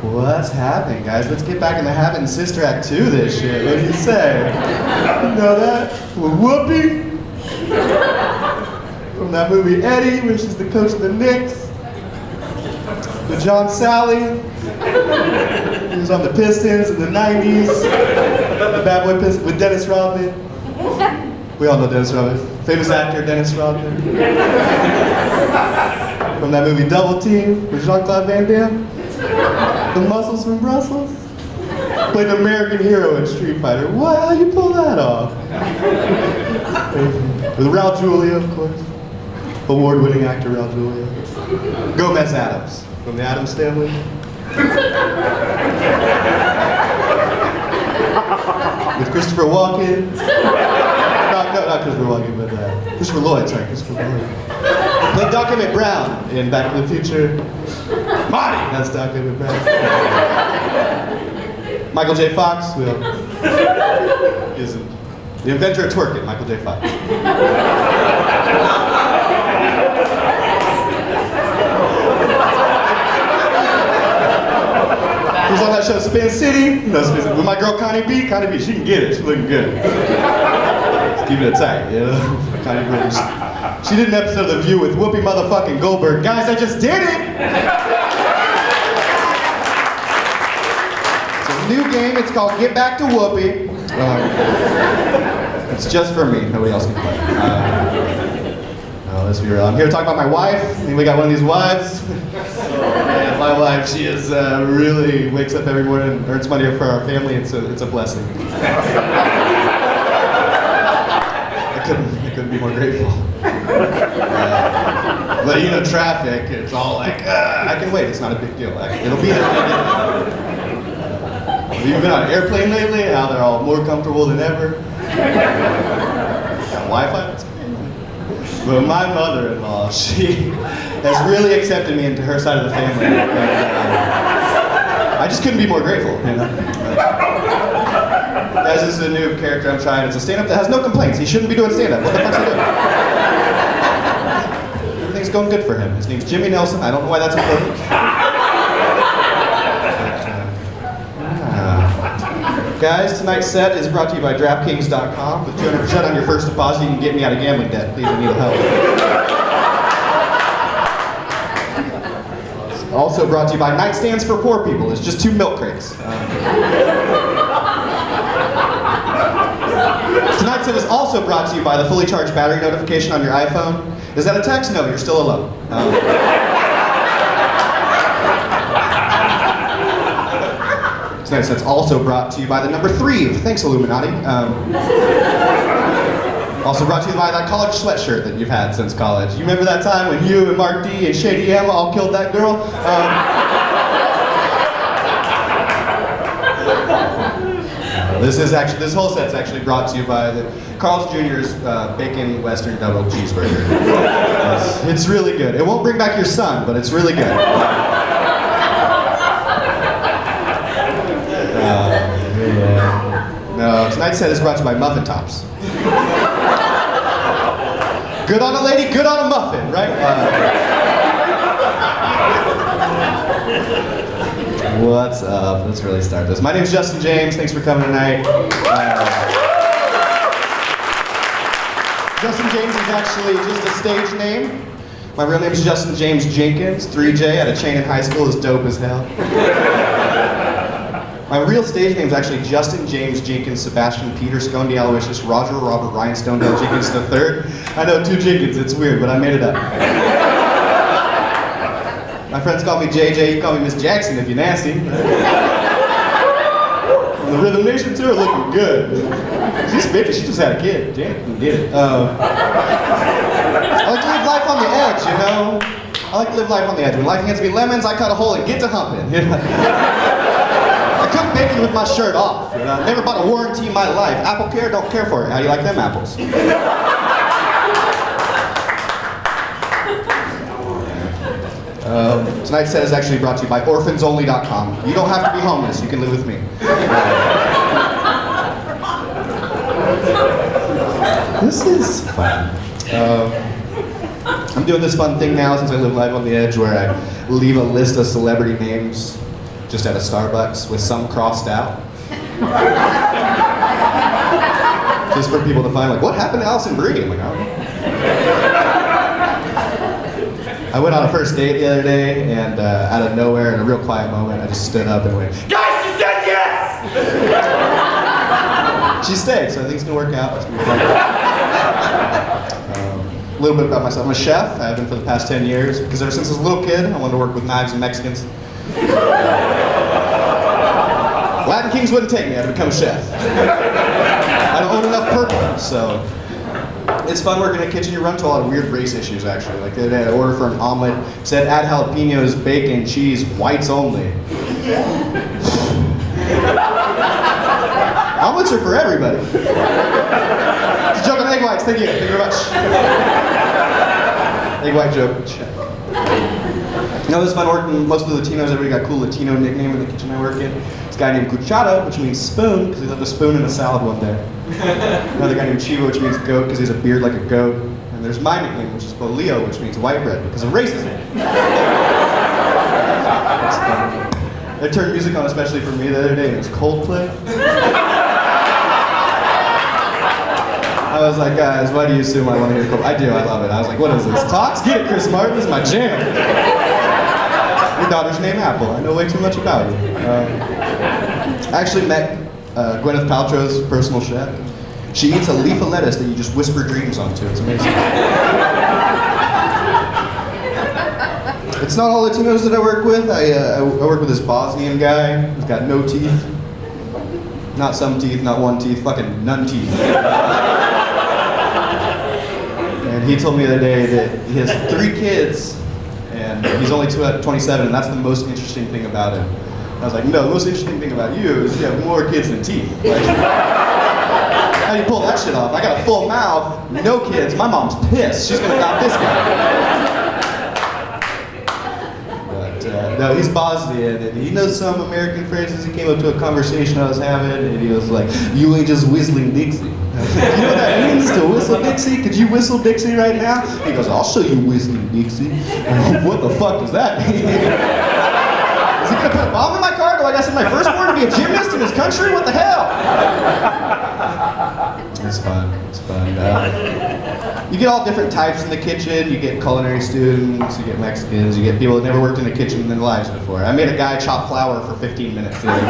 What's happening, guys? Let's get back in the habit and Sister Act 2 this shit. What do you say? You know that? With Whoopi from that movie Eddie, where she's the coach of the Knicks. With John Sally. He was on the Pistons in the 90s. The Bad Boy Pistons with Dennis Rodman. We all know Dennis Rodman. Famous actor Dennis Rodman. From that movie Double Team with Jean-Claude Van Damme. The Muscles from Brussels. Played an American hero in Street Fighter. What? How you pull that off? With Raul Julia, of course. Award-winning actor Raul Julia. Gomez Addams from the Addams Family. With Christopher Walken. No, not Christopher Walken, but Christopher Lloyd, sorry, Christopher Lloyd. Played Doc Emmett Brown in Back to the Future. Marty! That's Doc Emmett Brown. Michael J. Fox, who is the inventor of twerking, Michael J. Fox. Who's on that show, Spin City? No, Spin City. With my girl Connie B. Connie B, she can get it. She's looking good. Just keep it tight, you know? Connie B. She did an episode of The View with Whoopi motherfucking Goldberg. Guys, I just did it! It's a new game. It's called Get Back to Whoopi. It's just for me. Nobody else can play. Let's be real. I'm here to talk about my wife. We got one of these wives. My wife, she is really wakes up every morning and earns money for our family. It's a blessing. I couldn't be more grateful. But you know, traffic, it's all like, I can wait. It's not a big deal. It'll be there. Have you been on an airplane lately? How they're all more comfortable than ever. Got Wi-Fi. But my mother-in-law, she has really accepted me into her side of the family. I just couldn't be more grateful, you know? Guys, this is a new character I'm trying. It's a stand-up that has no complaints. He shouldn't be doing stand-up. What the fuck's he doing? Everything's going good for him. His name's Jimmy Nelson. I don't know why that's important. Guys, tonight's set is brought to you by DraftKings.com. With 200% on your first deposit, you can get me out of gambling debt. Please, I need help. It's also brought to you by Nightstands for Poor People. It's just 2 milk crates. Tonight's set is also brought to you by the fully charged battery notification on your iPhone. Is that a text? No, you're still alone. Tonight's set's also brought to you by the number 3. Thanks, Illuminati. Also brought to you by that college sweatshirt that you've had since college. You remember that time when you and Mark D and Shady M all killed that girl? This whole set's actually brought to you by the Carl's Jr.'s Bacon Western Double Cheeseburger. It's really good. It won't bring back your son, but it's really good. No, tonight's set is brought to you by Muffin Tops. Good on a lady, good on a muffin, right? What's up? Let's really start this. My name's Justin James. Thanks for coming tonight. Justin James is actually just a stage name. My real name is Justin James Jenkins. 3J at a chain in high school is dope as hell. My real stage name is actually Justin James Jenkins Sebastian Peter Scondy Aloysius Roger Robert Ryan Stonedale Jenkins III. I know 2 Jenkins, it's weird, but I made it up. My friends call me JJ, you call me Miss Jackson if you're nasty. The Rhythm Nation tour looking good. She's 50, she just had a kid. Janet did it. I like to live life on the edge, you know? I like to live life on the edge. When life hands me lemons, I cut a hole and get to humping. You know? I cook bacon with my shirt off. You know? Never bought a warranty in my life. Apple Care, don't care for it. How do you like them apples? Tonight's set is actually brought to you by orphansonly.com. You don't have to be homeless, you can live with me. This is fun. I'm doing this fun thing now since I live live on the edge where I leave a list of celebrity names just at a Starbucks with some crossed out. Just for people to find, like, what happened to Allison Brie? I'm like, I don't know. I went on a first date the other day, and out of nowhere, in a real quiet moment, I just stood up and went, "Guys, she said yes!" She stayed, so I think it's gonna work out. It's gonna work out. A little bit about myself. I'm a chef. I've been for the past 10 years, because ever since I was a little kid, I wanted to work with knives and Mexicans. Latin Kings wouldn't take me, I had to become a chef. I don't own enough purple, so it's fun working in a kitchen. You run into a lot of weird race issues, actually. Like the other day, I ordered for an omelet, said add jalapenos, bacon, cheese, whites only. Omelets are for everybody. It's a joke on egg whites, thank you very much. Egg white joke, check. You know, it was fun working most of the Latinos. Everybody got a cool Latino nickname in the kitchen I work in. This guy named Cuchara, which means spoon, because he left a spoon in a salad one day. Another guy named Chivo, which means goat, because he has a beard like a goat. And there's my nickname, which is Bolillo, which means white bread, because of racism. That's fun. They turned music on especially for me the other day, and it was Coldplay. I was like, guys, why do you assume I want to hear Coldplay? I do, I love it. I was like, what is this? Clocks? Get it, Chris Martin, this is my jam. Your daughter's name Apple. I know way too much about you. I actually met Gwyneth Paltrow's personal chef. She eats a leaf of lettuce that you just whisper dreams onto. It's amazing. It's not all Latinos that I work with. I work with this Bosnian guy who's got no teeth. Not some teeth, not one teeth, fucking none teeth. And he told me the other day that he has 3 kids, and he's only 27, and that's the most interesting thing about him. I was like, no, the most interesting thing about you is you have more kids than teeth. Like, how do you pull that shit off? I got a full mouth, no kids, my mom's pissed. She's gonna adopt this guy. No, he's Bosnian, and he knows some American phrases. He came up to a conversation I was having, and he was like, "You ain't just whistling Dixie." I was like, "You know what that means, to whistle Dixie? Could you whistle Dixie right now?" He goes, "I'll show you whistling Dixie." What the fuck does that mean? Is he gonna put a bomb in my car? Do I gotta send my firstborn to be a gymnast in his country? What the hell? It's fun. It's fun. You get all different types in the kitchen. You get culinary students, you get Mexicans, you get people that never worked in a kitchen in their lives before. I made a guy chop flour for 15 minutes the other day.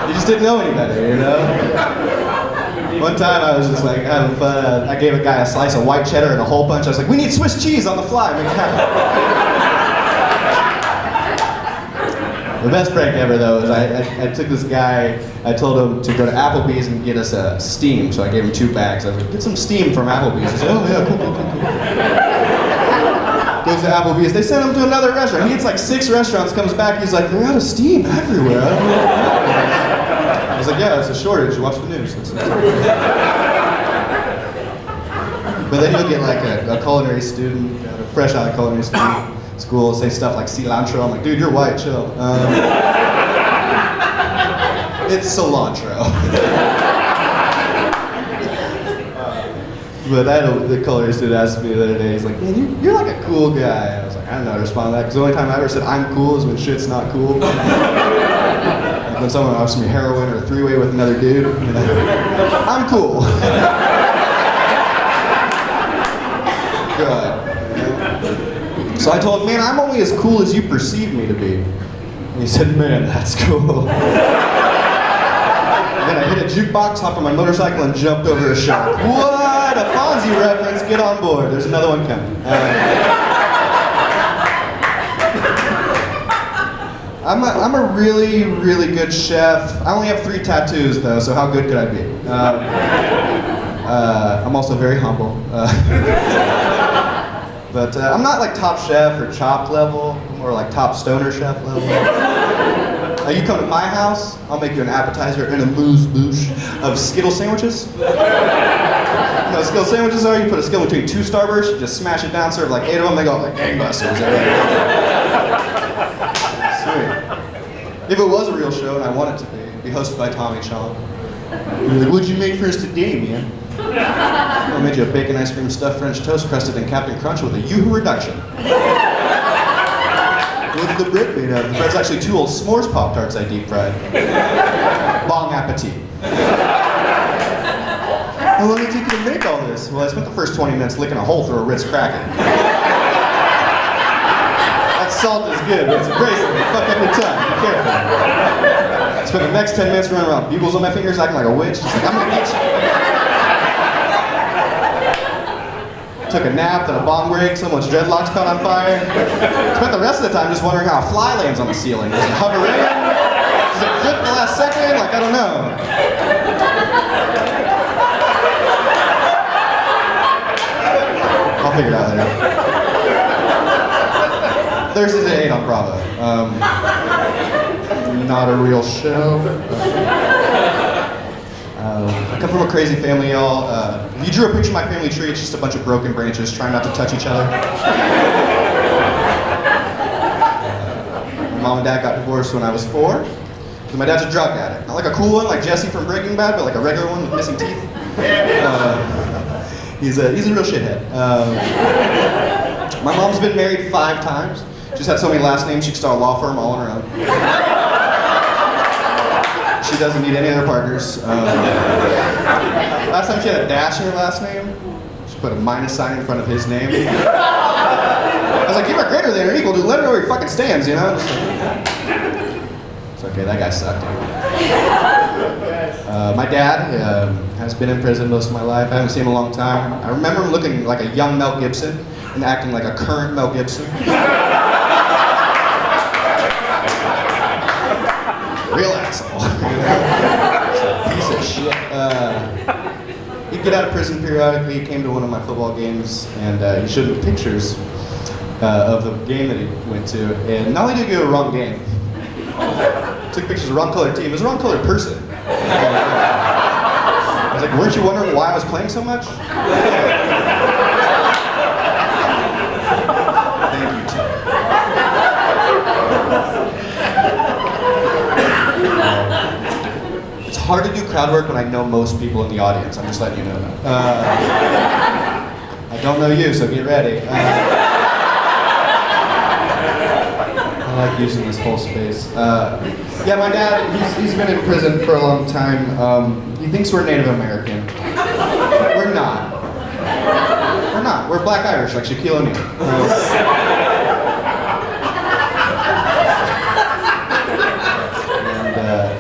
He just didn't know any better, you know? One time I was just like having fun. I gave a guy a slice of white cheddar and a hole punch. I was like, we need Swiss cheese on the fly. Make it happen. The best prank ever, though, is I took this guy, I told him to go to Applebee's and get us a steam, so I gave him 2 bags. I was like, get some steam from Applebee's. He said, oh yeah, cool. Goes to Applebee's, they send him to another restaurant. He eats like 6 restaurants, comes back, he's like, they're out of steam everywhere. I was like, yeah, it's a shortage, watch the news. But then you'll get like a culinary student, fresh out of culinary school, say stuff like cilantro. I'm like, dude, you're white, chill. It's cilantro. But the culinary student asked me the other day, he's like, man, you're like a cool guy. I was like, I don't know how to respond to that, because the only time I ever said I'm cool is when shit's not cool. Like when someone offers me heroin or a 3-way with another dude, you know, I'm cool. Good. So I told him, man, I'm only as cool as you perceive me to be. And he said, man, that's cool. And then I hit a jukebox, hopped on my motorcycle, and jumped over a shark. What? A Fonzie reference, get on board. There's another one coming. I'm a really, really good chef. I only have 3 tattoos, though, so how good could I be? I'm also very humble. But I'm not like top chef or chop level, I'm more like top stoner chef level. You come to my house, I'll make you an appetizer and a moose-bouche of Skittle sandwiches. You know what Skittle sandwiches are? You put a Skittle between 2 Starbursts, you just smash it down, serve like 8 of them, they go like gangbusters. Sweet. If it was a real show and I want it to be, it'd be hosted by Tommy Chong. You'd be like, what'd you make for us today, man? I made you a bacon ice cream stuffed French toast crusted in Captain Crunch with a Yoo-hoo reduction. What's the bread made out of? The bread's actually 2 old s'mores Pop-Tarts I deep fried. Bon appetit. How long did it take you to make all this? Well, I spent the first 20 minutes licking a hole through a Ritz Cracker. That salt is good, but it's abrasive. It'll fuck up your tongue. Be careful. I spent the next 10 minutes running around, bugles on my fingers, acting like a witch. Just like, I'm gonna get you. Took a nap, then a bomb break, someone's dreadlocks caught on fire. Spent the rest of the time just wondering how a fly lands on the ceiling. Does it hover in? Does it flip the last second? Like, I don't know. I'll figure it out later. Thursdays at 8 on Bravo. Not a real show. I come from a crazy family, y'all. If you drew a picture of my family tree, it's just a bunch of broken branches trying not to touch each other. My mom and dad got divorced when I was 4. Because my dad's a drug addict. Not like a cool one like Jesse from Breaking Bad, but like a regular one with missing teeth. He's a real shithead. My mom's been married 5 times. She's had so many last names she could start a law firm all on her own. She doesn't need any other partners. Last time she had a dash in her last name, she put a minus sign in front of his name. I was like, give her greater than or equal to, let her know where he fucking stands, you know? Just like, it's okay, that guy sucked. My dad has been in prison most of my life. I haven't seen him in a long time. I remember him looking like a young Mel Gibson and acting like a current Mel Gibson. Real asshole. Piece of shit. He'd get out of prison periodically. He came to one of my football games and he showed me pictures of the game that he went to. And not only did he go to the wrong game, took pictures of the wrong colored team. It was the wrong colored person. I was like, weren't you wondering why I was playing so much? Thank you, Tim. It's hard to do crowd work when I know most people in the audience. I'm just letting you know that. I don't know you, so get ready. I like using this whole space. Yeah, my dad, he's been in prison for a long time. He thinks we're Native American. We're not. We're not. We're Black Irish, like Shaquille O'Neal.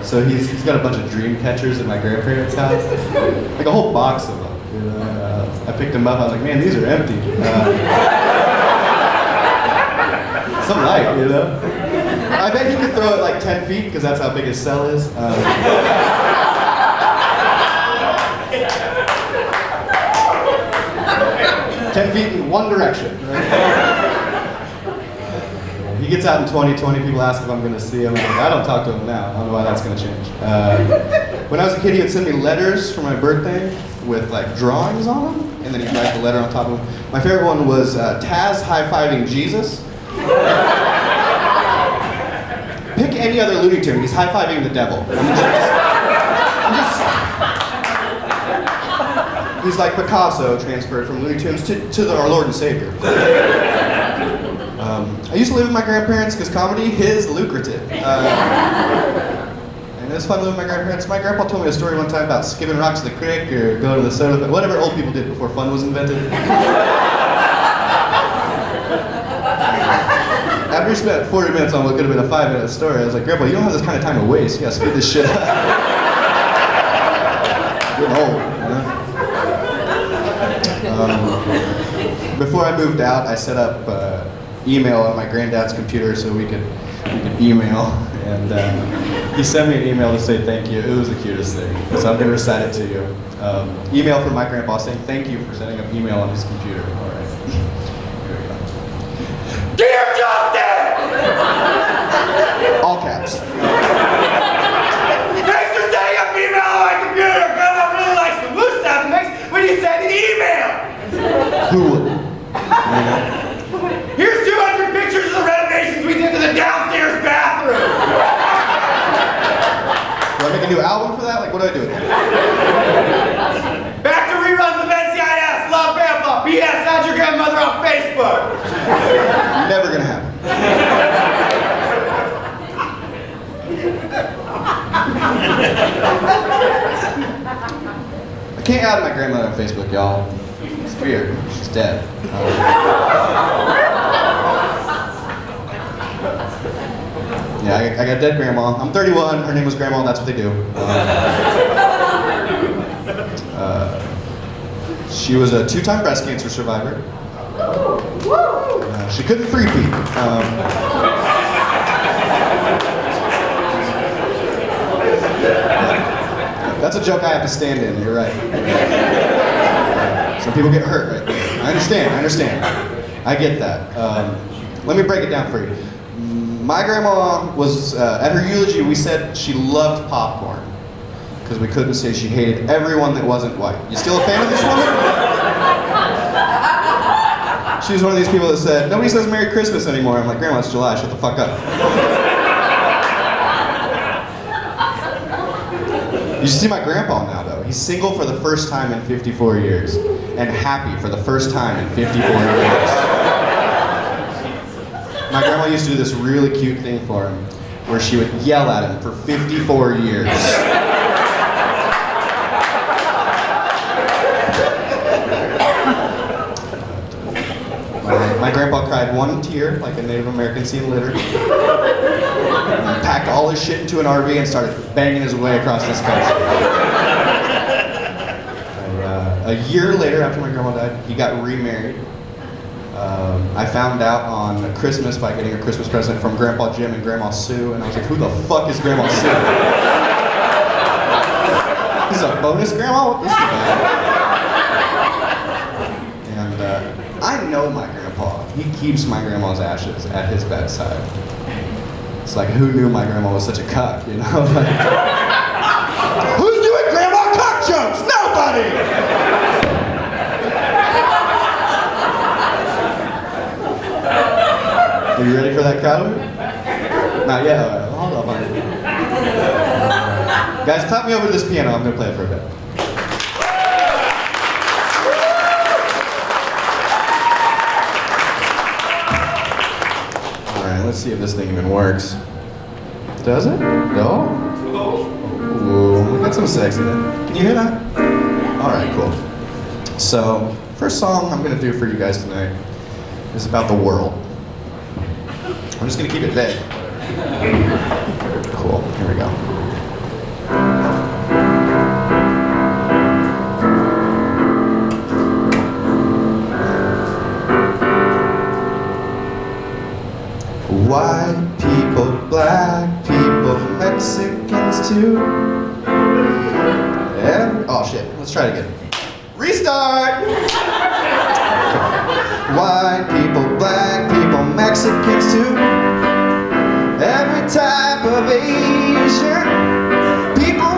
So he's got a bunch of dream catchers at my grandparents' house. Like a whole box of them. You know? I picked them up, I was like, man, these are empty. Some light, you know? I bet he could throw it like 10 feet, because that's how big his cell is. 10 feet in one direction, right? He gets out in 2020, people ask if I'm going to see him. I don't talk to him now. I don't know why that's going to change. When I was a kid, he would send me letters for my birthday with like drawings on them, and then he'd write the letter on top of them. My favorite one was Taz high-fiving Jesus. Pick any other Looney Tune, he's high-fiving the devil. He's like Picasso transferred from Looney Tunes to our Lord and Savior. I used to live with my grandparents because comedy is lucrative. And it was fun living with my grandparents. My grandpa told me a story one time about skipping rocks to the creek or going to the soda, whatever old people did before fun was invented. After we spent 40 minutes on what could have been a 5-minute story, I was like, Grandpa, you don't have this kind of time to waste. You gotta speed this shit up. I'm getting old, you know? Before I moved out, I set up email on my granddad's computer so we could email, and he sent me an email to say thank you. It was the cutest thing, so I'm going to recite it to you. Email from my grandpa saying thank you for setting up email on his computer. All right, here we go. Dear Justin! All caps. Thanks for setting up email on my computer. Grandma really likes the loose stuff it makes when you send an email. Who would? Here's 200 pictures of the renovations we did to the downstairs bathroom. Do I make a new album for that? Like, what do I do with that? Back to reruns of NCIS. Love Grandpa. P.S. Add your grandmother on Facebook. Never gonna happen. can't add my grandmother on Facebook, y'all. It's weird. She's dead. Yeah, I got a dead grandma. I'm 31. Her name was Grandma. That's what they do. She was a 2-time breast cancer survivor. She couldn't three-peat. That's a joke I have to stand in. You're right. Some people get hurt right there. I understand. I get that. Let me break it down for you. My grandma was, at her eulogy, we said she loved popcorn. Because we couldn't say she hated everyone that wasn't white. You still a fan of this woman? She was one of these people that said, nobody says Merry Christmas anymore. I'm like, Grandma, it's July, shut the fuck up. You should see my grandpa now, though. He's single for the first time in 54 years. And happy for the first time in 54 years. My grandma used to do this really cute thing for him, where she would yell at him for 54 years. My grandpa cried one tear, like a Native American seeing litter. He packed all his shit into an RV and started banging his way across this country. A year later, after my grandma died, he got remarried. I found out on Christmas by getting a Christmas present from Grandpa Jim and Grandma Sue, and I was like, who the fuck is Grandma Sue? This is a bonus grandma? What this is about? And I know my grandpa. He keeps my grandma's ashes at his bedside. It's like, who knew my grandma was such a cuck, you know? Like, who's doing grandma cuck jokes? Nobody! Are you ready for that cover? Not yet. Hold up. Guys, clap me over to this piano. I'm going to play it for a bit. Alright, let's see if this thing even works. Does it? No? Ooh, we got some sexy then. Can you hear that? Alright, cool. So, first song I'm going to do for you guys tonight is about the world. I'm just gonna keep it vague. Cool, here we go. White people, black people, Mexicans too. Oh shit, let's try it again. Restart! White people, black people, Mexicans too. Every type of Asian people.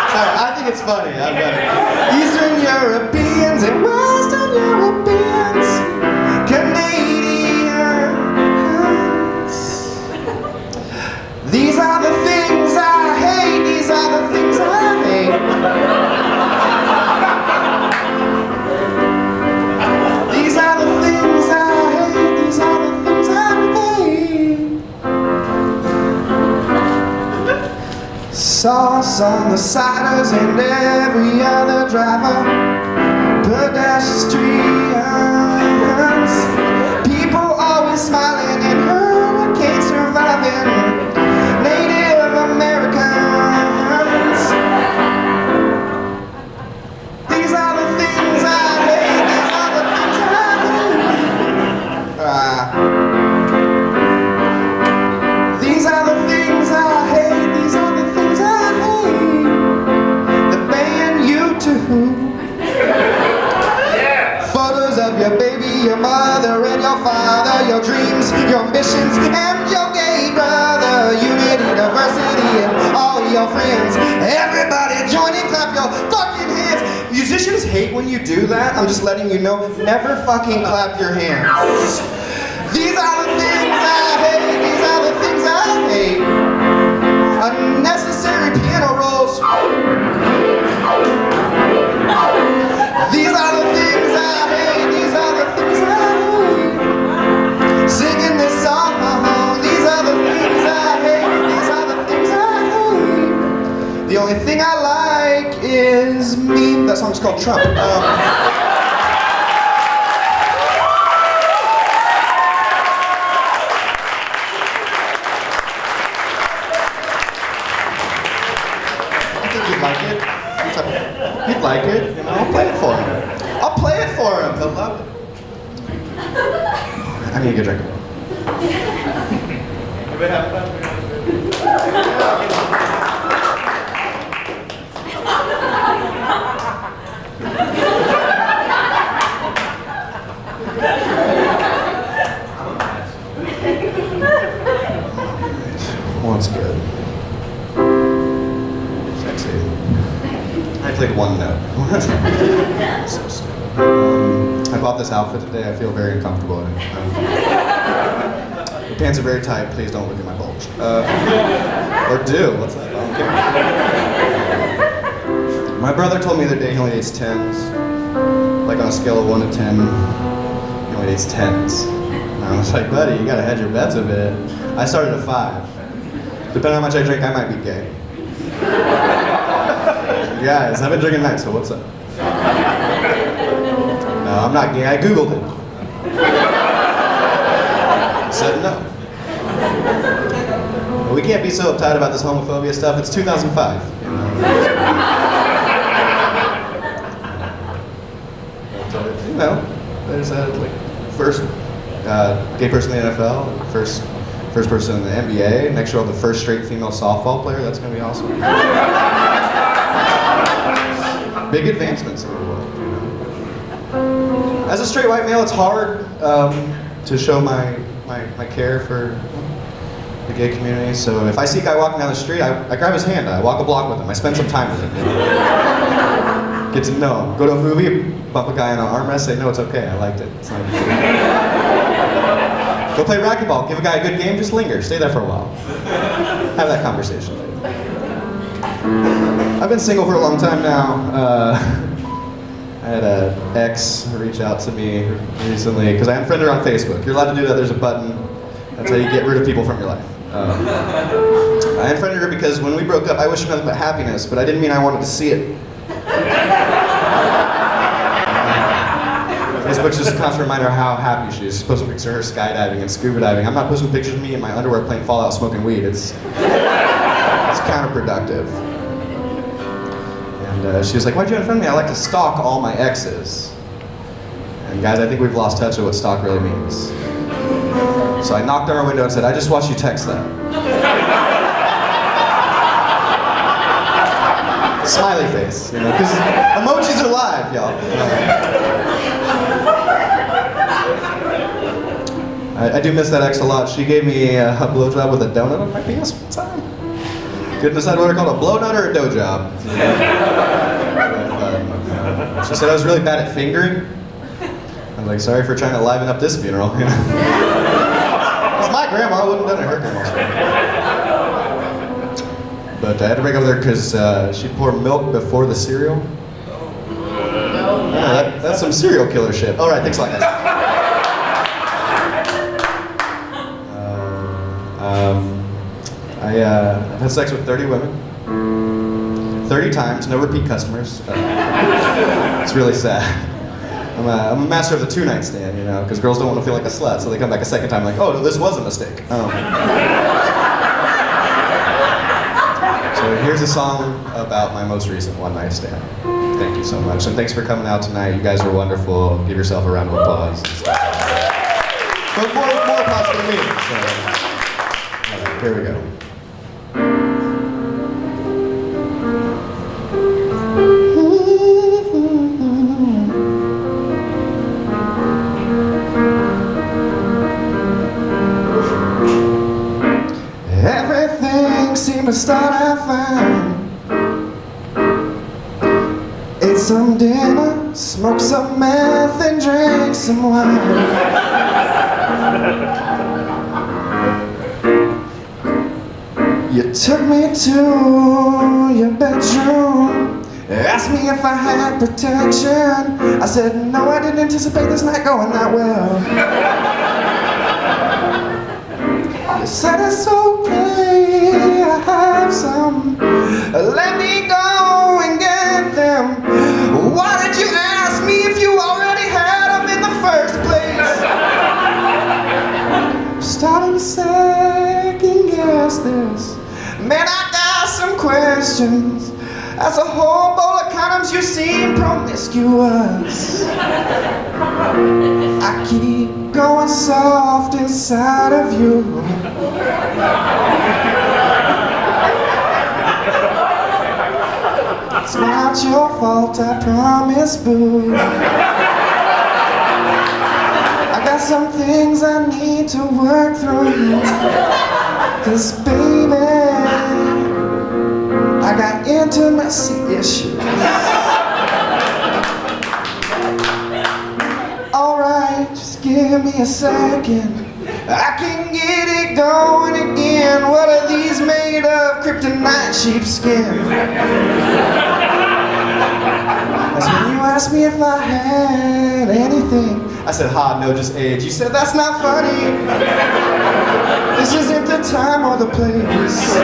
Sorry, I think it's funny. I've got it. Eastern Europeans and Western Europeans. Canadians. These are the things I hate. These are the things I hate. These are the things I hate. These are the things I hate. Sauce on the siders and every other driver. Pedestrians. People always smiling and hurricane surviving. Native Americans. These are the things I hate. These are the things I hate. These are the things I hate. These are the things I hate. The band you too. Photos of your baby, your mother and your father, your dreams, your ambitions, and your gay brother. Unity, diversity, and all your friends. Everybody join in, clap your fucking hands. Musicians hate when you do that. I'm just letting you know, never fucking clap your hands. These are the things I hate. These are the things I hate. Unnecessary piano rolls. These are the things I hate. These are the things I hate. Singing this song. These are the things I hate. These are the things I hate. The song's called Trump. I think he'd like it. He'd like it, you know, I'll play it for him. I'll play it for him, he'll love it. I need to get a drink. One's good. Sexy. I played one note. So stupid. I bought this outfit today. I feel very uncomfortable in it. The pants are very tight. Please don't look at my bulge. Or do. What's that? I don't care. My brother told me the other day he only dates 10s. Like on a scale of 1 to 10, he only dates 10s. And I was like, buddy, you gotta hedge your bets a bit. I started at 5. Depending on how much I drink, I might be gay. Guys, I've been drinking tonight, so what's up? No, I'm not gay. I Googled it. Said no. But we can't be so uptight about this homophobia stuff. It's 2005. You know? But, you know, there's like first gay person in the NFL, first person in the NBA. Next year, we'll have the first straight female softball player. That's gonna be awesome. Big advancements in the world. You know? As a straight white male, it's hard to show my care for the gay community. So if I see a guy walking down the street, I grab his hand. I walk a block with him. I spend some time with him. You know? Get to know him. Go to a movie, bump a guy in an armrest, say, no, it's okay. I liked it. It's not Go play racquetball. Give a guy a good game. Just linger. Stay there for a while. Have that conversation later. I've been single for a long time now. I had an ex reach out to me recently because I unfriended her on Facebook. You're allowed to do that. There's a button. That's how you get rid of people from your life. I unfriended her because when we broke up, I wished her nothing but happiness, but I didn't mean I wanted to see it. Facebook's just a constant reminder of how happy she is. She's posting pictures of her skydiving and scuba diving. I'm not posting pictures of me in my underwear playing Fallout smoking weed. It's counterproductive. And she was like, why'd you unfriend me? I like to stalk all my exes. And guys, I think we've lost touch of what stalk really means. So I knocked on her window and said, I just watched you text that. Smiley face, you know, because emojis are live, y'all. I do miss that ex a lot. She gave me a blowjob with a donut on my penis one time. Couldn't decide whether to call it a blow nut or a dough job. She said I was really bad at fingering. I was like, sorry for trying to liven up this funeral. You know? It's my grandma, I wouldn't have done it her grandma. But I had to break up with her because she'd pour milk before the cereal. Yeah, that's some serial killer shit. All right, thanks a lot, guys. I've had sex with 30 women. 30 times, no repeat customers. It's really sad. I'm a master of the 2-night stand, you know, because girls don't want to feel like a slut, so they come back a second time like, oh, no, this was a mistake. So here's a song about my most recent one-night stand. Thank you so much, and thanks for coming out tonight. You guys are wonderful. Give yourself a round of applause. But more applause for me. So, all right, here we go. Everything seemed to start out fine. Ate some dinner, smoked some meth, and drank some wine. You took me to your bedroom, asked me if I had protection. I said no, I didn't anticipate this night going that well. You said it's okay, I have some. Let me go and get them. to second guess this. Man, I got some questions. As a whole bowl of condoms, you seem promiscuous. I keep going soft inside of you. It's not your fault, I promise, boo. I got some things I need to work through. 'Cause baby, I got intimacy issues. Alright, just give me a second. I can get it going again. What are these made of? Kryptonite sheepskin. That's when you asked me if I had anything. I said, ha, no, just age. You said, that's not funny. This isn't the time or the place.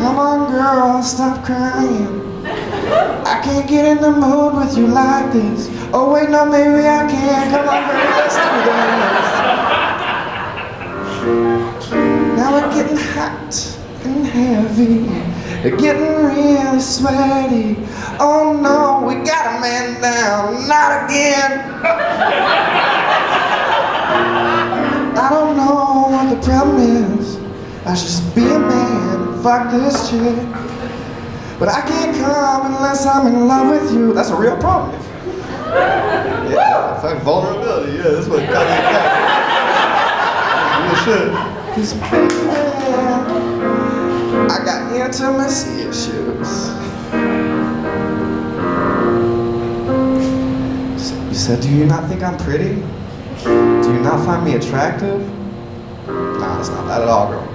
Come on, girl, stop crying. I can't get in the mood with you like this. Oh wait, no, maybe I can. Come on, girl, let's do this. Now we're getting hot and heavy. We're getting really sweaty. Oh no, we got a man down. Not again. I don't know what the problem is. I should just be a man and fuck this chick. But I can't come unless I'm in love with you. That's a real problem. Yeah, fuck vulnerability. Yeah, that's what got me back. Real shit. 'Cause baby, I got intimacy issues. You said, do you not think I'm pretty? Do you not find me attractive? Nah, it's not that at all, girl.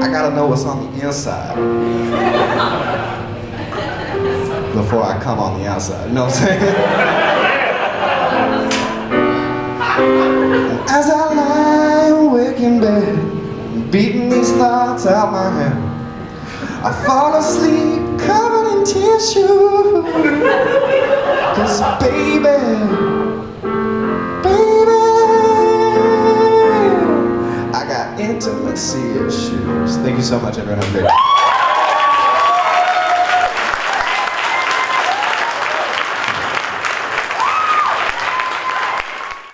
I gotta know what's on the inside before I come on the outside. You know what I'm saying? As I lie awake in bed, beating these thoughts out my head, I fall asleep covered in tissue. 'Cause baby, I got intimacy issues. Thank you so much, everyone. Have a great day.